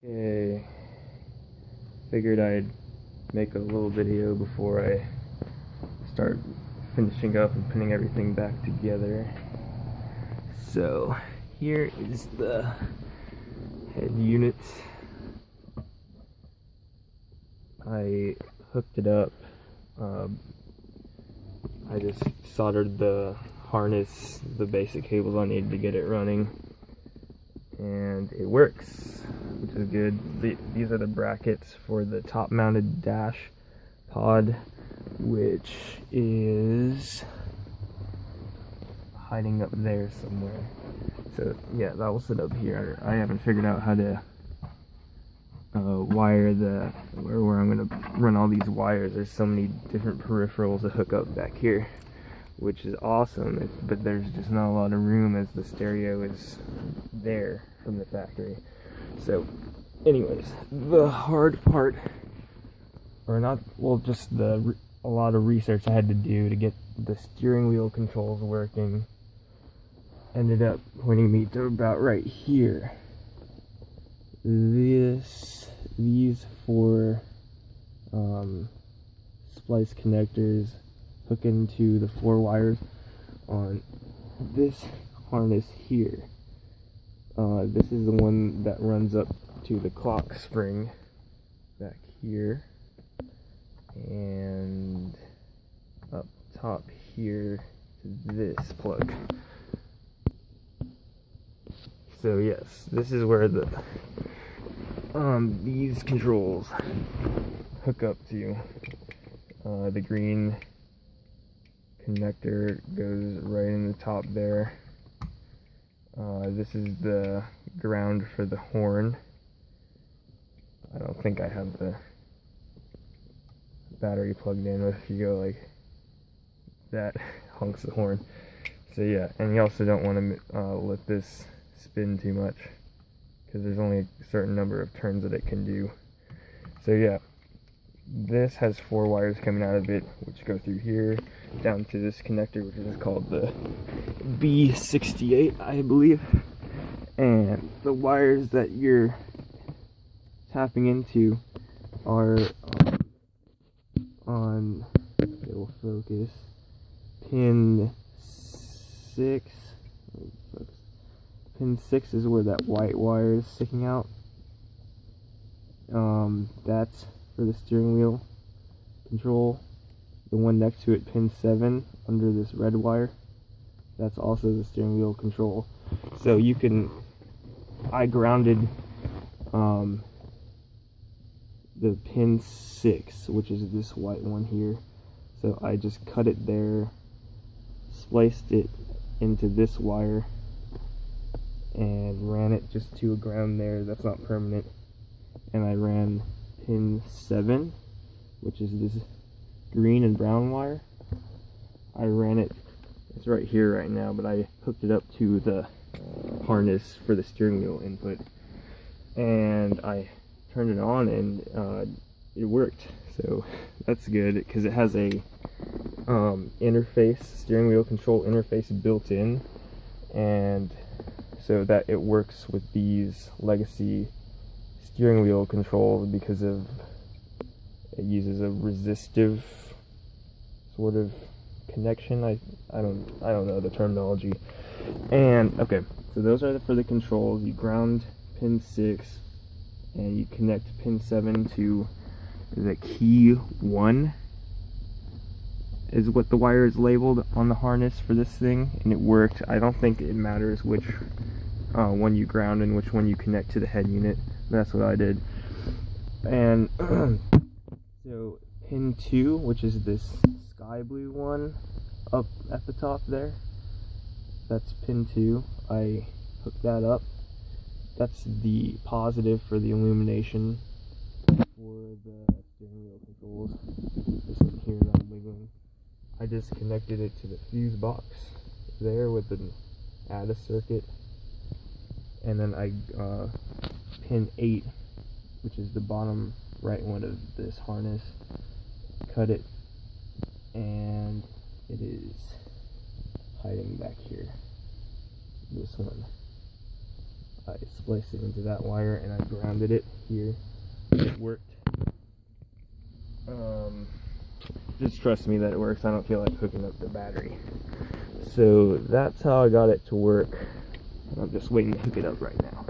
Okay, figured I'd make a little video before I start finishing up and putting everything back together. So here is the head unit. I hooked it up. I just soldered the harness, the basic cables I needed to get it running, and it works, which is good. These are the brackets for the top mounted dash pod, which is hiding up there somewhere. So yeah, that will sit up here. I haven't figured out how to wire where I'm going to run all these wires. There's so many different peripherals to hook up back here, which is awesome, but there's just not a lot of room as the stereo is there from the factory. So anyways, the hard part, or not, well, just a lot of research I had to do to get the steering wheel controls working, ended up pointing me to about right here. These four splice connectors hook into the 4 wires on this harness here. This is the one that runs up to the clock spring back here, and up top here to this plug. So yes, this is where these controls hook up to. The green connector goes right in the top there. This is the ground for the horn. I don't think I have the battery plugged in, but if you go like that, honks the horn. So yeah, and you also don't want to let this spin too much, because there's only a certain number of turns that it can do. So yeah, this has 4 wires coming out of it, which go through here down to this connector, which is called the B68, I believe. And the wires that you're tapping into are on, it will focus, pin 6. Pin 6 is where that white wire is sticking out. That's for the steering wheel control. The one next to it, pin 7, under this red wire, that's also the steering wheel control. So you can, I grounded the pin 6, which is this white one here. So I just cut it there, spliced it into this wire, and ran it just to a ground there. That's not permanent. And I ran pin 7, which is this green and brown wire. I ran it, it's right here right now, but I hooked it up to the harness for the steering wheel input, and I turned it on, and it worked. So that's good, because it has a interface, steering wheel control interface built in, and so that it works with these legacy steering wheel controls, because of it uses a resistive sort of connection. I don't know the terminology. And okay, so those are for the controls. You ground pin 6, and you connect pin 7 to the key 1, is what the wire is labeled on the harness for this thing, and it worked. I don't think it matters which one you ground and which one you connect to the head unit. That's what I did. And so pin 2, which is this sky blue one up at the top there, that's pin 2. I hooked that up. That's the positive for the illumination for the steering wheel controls. This one here that I'm wiggling, I just connected it to the fuse box there with an ADA circuit, and then I pin 8, which is the bottom right one of this harness, cut it, and it is hiding back here. This one I spliced it into that wire and I grounded it here. It worked. Just trust me that it works. I don't feel like hooking up the battery. So that's how I got it to work. And I'm just waiting to hook it up right now.